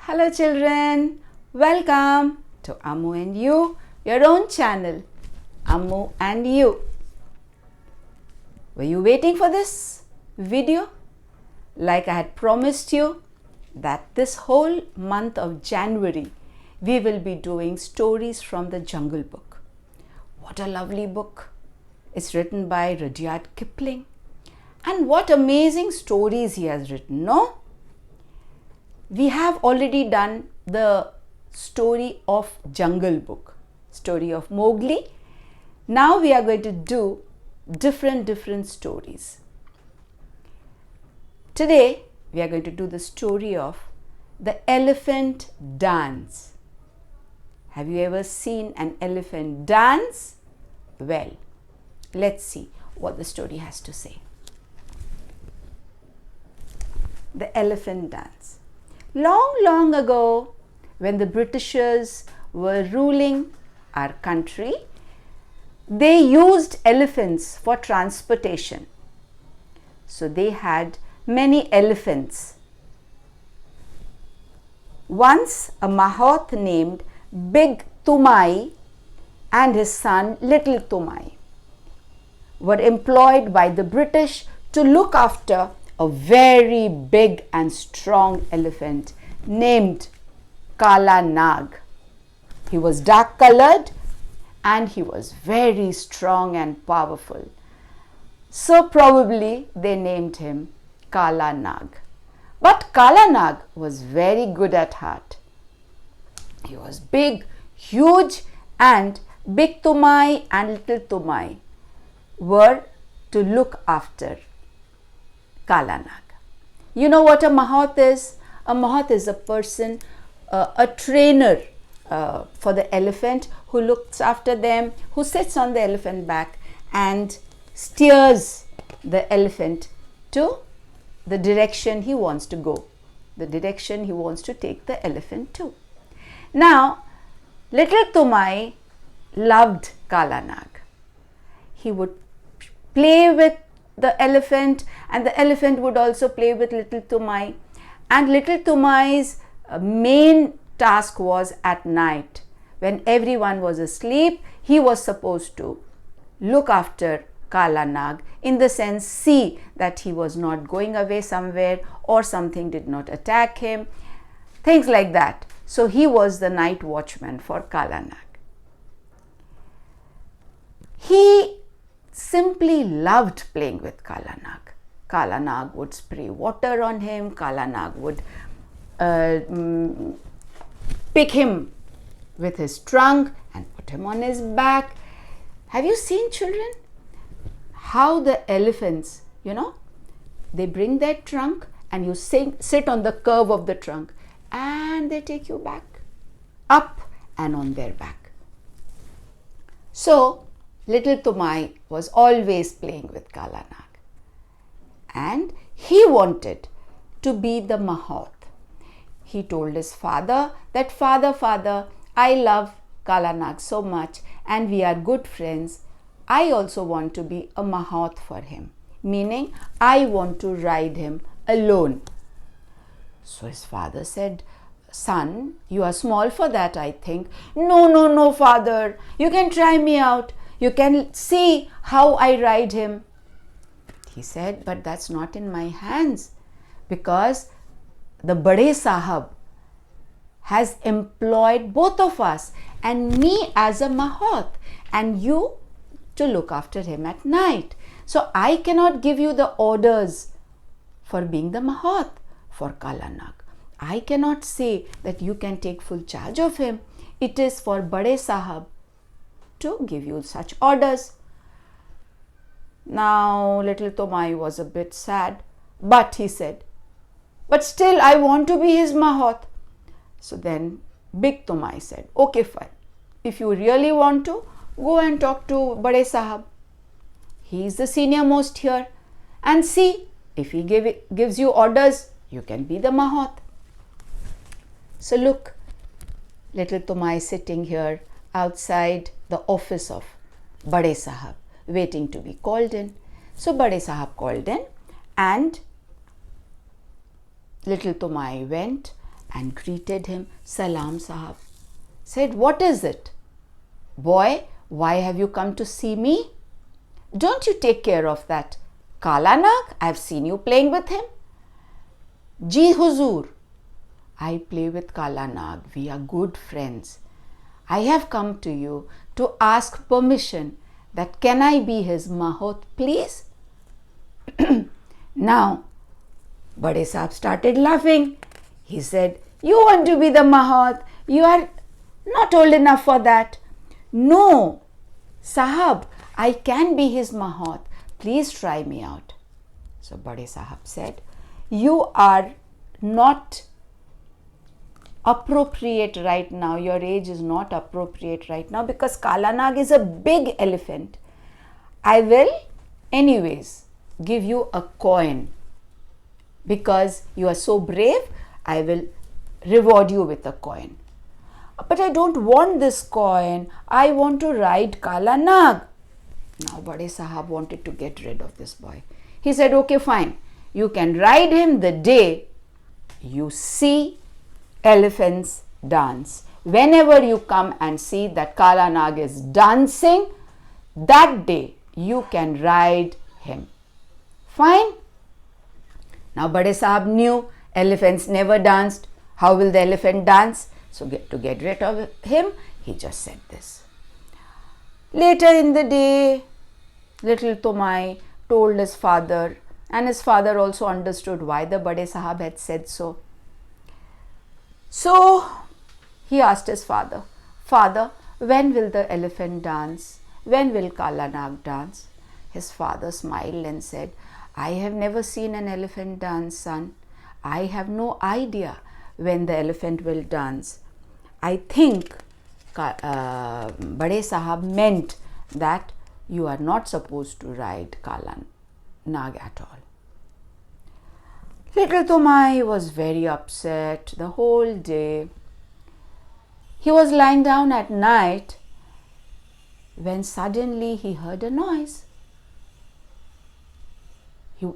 Hello children, welcome to Ammu&You, your own channel, Ammu&You. Were you waiting for this video? Like I had promised you that this whole month of January, we will be doing stories from the Jungle Book. What a lovely book. It's written by Rudyard Kipling. And what amazing stories he has written, no? We have already done the story of Jungle Book, story of Mowgli. Now we are going to do different stories. Today we are going to do the story of the elephant dance. Have you ever seen an elephant dance? Well, let's see what the story has to say. The elephant dance. Long ago, when the Britishers were ruling our country, they used elephants for transportation. So they had many elephants. Once a mahout named Big Tumai and his son Little Tumai were employed by the British to look after a very big and strong elephant named Kaala Naag. He was dark colored and he was very strong and powerful. So probably they named him Kaala Naag. But Kaala Naag was very good at heart. He was big, huge, and Big Tumai and Little Tumai were to look after Kaala Naag. You know what a mahout is? A mahout is a person, a trainer for the elephant who looks after them, who sits on the elephant back and steers the elephant to the direction he wants to go, the direction he wants to take the elephant to. Now, Little Tumai loved Kaala Naag. He would play with the elephant and the elephant would also play with Little Tumai. And Little Tumai's main task was at night. When everyone was asleep, he was supposed to look after Kaala Naag, in the sense see that he was not going away somewhere or something did not attack him, things like that. So he was the night watchman for Kaala Naag. He simply loved playing with Kaala Naag. Kaala Naag would spray water on him. Kaala Naag would pick him with his trunk and put him on his back. Have you seen, children, how the elephants, they bring their trunk and you sit on the curve of the trunk and they take you back, up and on their back. So Little Tumai was always playing with Kaala Naag. And he wanted to be the mahout. He told his father that, Father, I love Kaala Naag so much and we are good friends. I also want to be a mahout for him. Meaning, I want to ride him alone. So his father said, Son, you are small for that, I think. No, father. You can try me out. You can see how I ride him. He said, but that's not in my hands, because the Badisahab has employed both of us and me as a mahout and you to look after him at night. So I cannot give you the orders for being the mahout for Kaala Naag. I cannot say that you can take full charge of him. It is for Badisahab to give you such orders. Now Little Tumai was a bit sad, but he said, but still I want to be his mahout. So then Big Tumai said, okay, fine. If you really want to, go and talk to Badisahab. He is the senior most here, and see if he gives you orders, you can be the mahout. So look, Little Tumai sitting here outside the office of Badisahab, waiting to be called in. So Badisahab called in and Little Tumai went and greeted him, Salam Sahab. Said, what is it? Boy, why have you come to see me? Don't you take care of that Kaala Naag? I've seen you playing with him. Ji Huzur, I play with Kaala Naag. We are good friends. I have come to you to ask permission that can I be his mahout, please? Now, Badisahab started laughing. He said, you want to be the mahout? You are not old enough for that. No, Sahab, I can be his mahout. Please try me out. So Badisahab said, you are not appropriate right now. Your age is not appropriate right now because Kaala Naag is a big elephant. I will anyways give you a coin because you are so brave. I will reward you with a coin. But I don't want this coin. I want to ride Kaala Naag. Now Badisahab wanted to get rid of this boy. He said, okay, fine. You can ride him the day you see elephants dance. Whenever you come and see that Kaala Naag is dancing, that day you can ride him. Fine. Now Badisahab knew elephants never danced. How will the elephant dance? So to get rid of him, he just said this. Later in the day, little Tumai told his father, and his father also understood why the Badisahab had said so. So he asked his father, Father, when will the elephant dance? When will Kaala Naag dance? His father smiled and said, I have never seen an elephant dance, son. I have no idea when the elephant will dance. I think Badisahab meant that you are not supposed to ride Kaala Naag at all. Little Tumai was very upset the whole day. He was lying down at night when suddenly he heard a noise.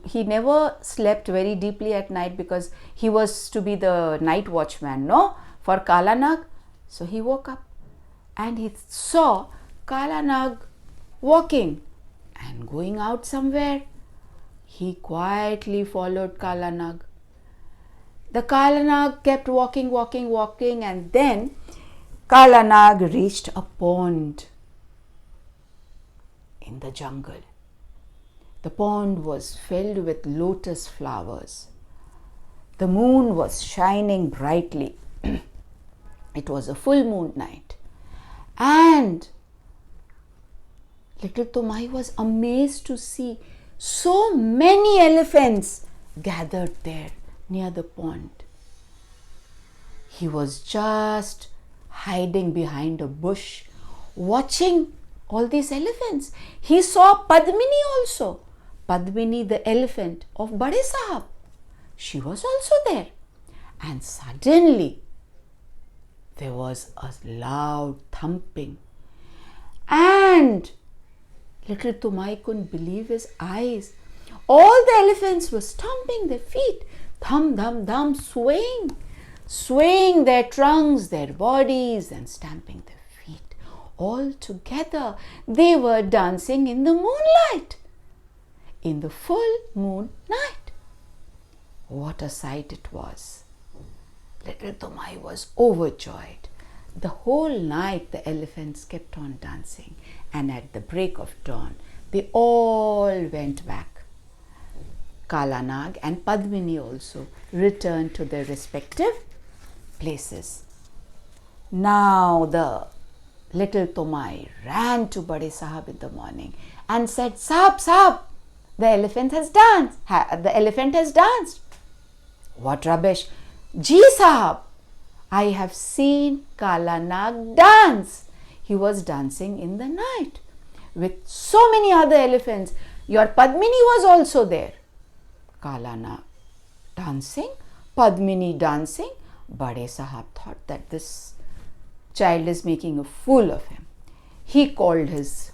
He never slept very deeply at night because he was to be the night watchman, no, for Kaala Naag. So he woke up and he saw Kaala Naag walking and going out somewhere. He quietly followed Kaala Naag. The Kaala Naag kept walking, and then Kaala Naag reached a pond in the jungle. The pond was filled with lotus flowers. The moon was shining brightly. It was a full moon night. And little Tumai was amazed to see so many elephants gathered there near the pond. He was just hiding behind a bush, watching all these elephants. He saw Padmini also. Padmini, the elephant of Badisahab. She was also there. And suddenly, there was a loud thumping. And little Tumai couldn't believe his eyes. All the elephants were stomping their feet. Thum, thum, thum, swaying their trunks, their bodies, and stamping their feet. All together, they were dancing in the moonlight, in the full moon night. What a sight it was. Little Tumai was overjoyed. The whole night the elephants kept on dancing, and at the break of dawn, they all went back. Kaala Naag and Padmini also returned to their respective places. Now the little Tumai ran to Badisahab in the morning and said, Sahab, the elephant has danced. The elephant has danced. What rubbish! Ji Sahab, I have seen Kaala Naag dance. He was dancing in the night with so many other elephants. Your Padmini was also there. Kaala Naag dancing, Padmini dancing. Badisahab thought that this child is making a fool of him. He called his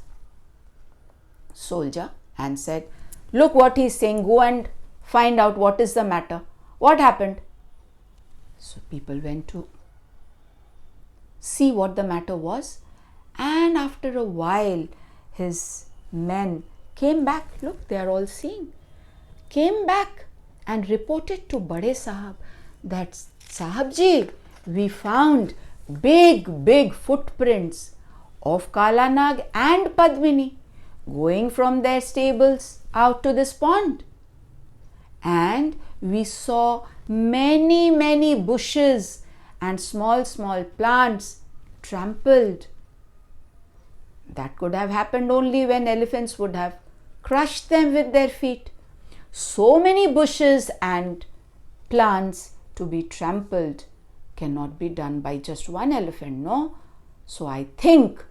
soldier and said, look what he's saying, go and find out what is the matter. What happened? So people went to see what the matter was, and after a while his men came back. Look, they are all seeing. Came back and reported to Badisahab that, Sahab-ji, we found big footprints of Kaala Naag and Padmini going from their stables out to this pond. And we saw many bushes and small plants trampled. That could have happened only when elephants would have crushed them with their feet. So many bushes and plants to be trampled cannot be done by just one elephant, no? So I think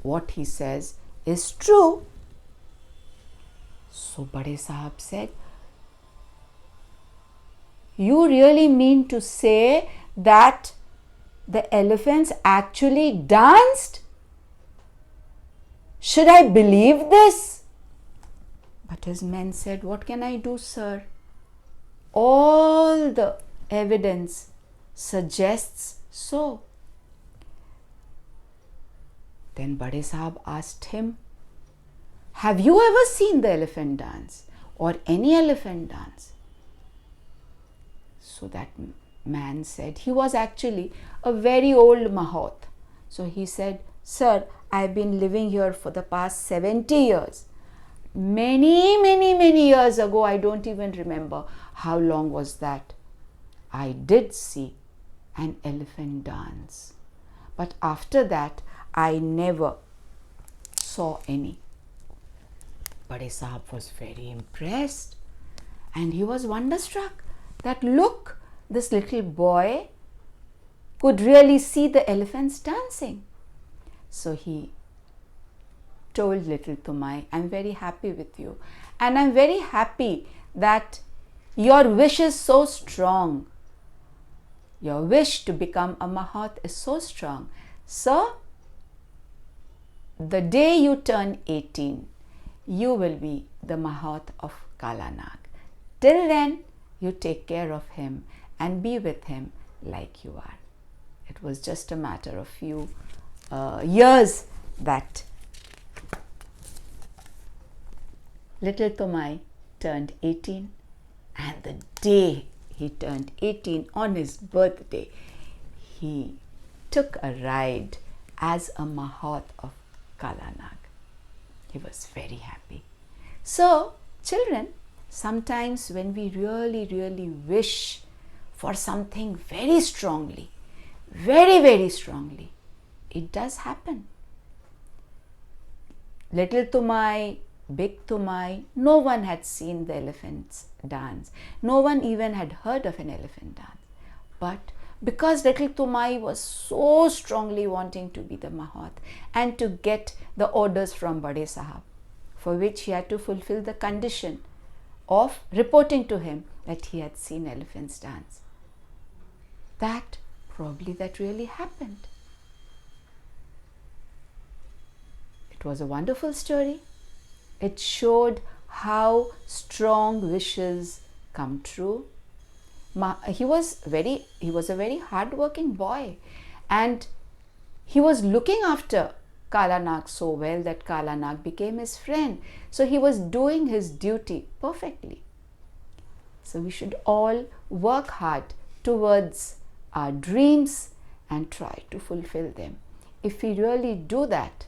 what he says is true. So Badisahab said, you really mean to say that the elephants actually danced? Should I believe this? But his men said, what can I do, sir? All the evidence suggests so. Then Badisahab asked him, have you ever seen the elephant dance or any elephant dance? So that man said, he was actually a very old mahout. So he said, sir, I've been living here for the past 70 years. Many years ago, I don't even remember how long was that. I did see an elephant dance. But after that, I never saw any. Badisahab was very impressed and he was wonderstruck that, look, this little boy could really see the elephants dancing. So he told little Tumai, I'm very happy with you, and I'm very happy that your wish is so strong. Your wish to become a mahout is so strong. So, the day you turn 18, you will be the mahout of Kaala Naag. Till then, you take care of him and be with him like you are. It was just a matter of few years that little Tumai turned 18, and the day he turned 18, on his birthday, he took a ride as a mahout of Kaala Naag. He was very happy. So, children, sometimes when we really wish for something very strongly, very strongly, it does happen. Little Tumai, big Tumai, no one had seen the elephants dance. No one even had heard of an elephant dance. But because little Tumai was so strongly wanting to be the mahout and to get the orders from Badisahab, for which he had to fulfill the condition of reporting to him that he had seen elephants dance. That really happened. It was a wonderful story. It showed how strong wishes come true. He was a very hard-working boy, and he was looking after Kaala Naag so well that Kaala Naag became his friend. So he was doing his duty perfectly. So we should all work hard towards our dreams and try to fulfill them. If we really do that,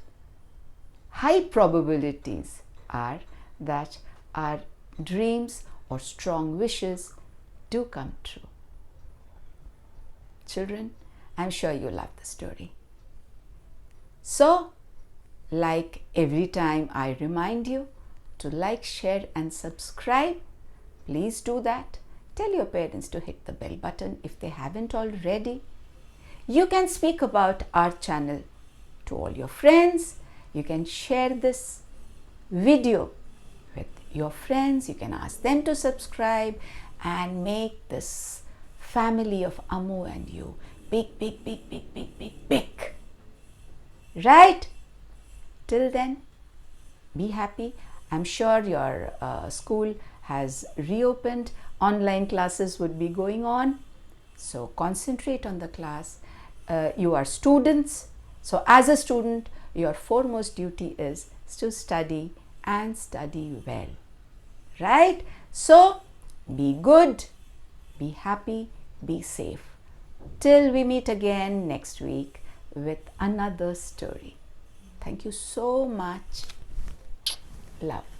high probabilities are that our dreams or strong wishes do come true. Children, I'm sure you love the story. So, like every time I remind you to like, share and subscribe, please do that. Tell your parents to hit the bell button if they haven't already. You can speak about our channel to all your friends. You can share this video with your friends. You can ask them to subscribe and make this family of Ammu&You big. Right? Till then, be happy. I'm sure your school has reopened. Online classes would be going on. So concentrate on the class. You are students. So as a student, your foremost duty is to study and study well. Right? So be good, be happy, be safe. Till we meet again next week with another story. Thank you so much. Love.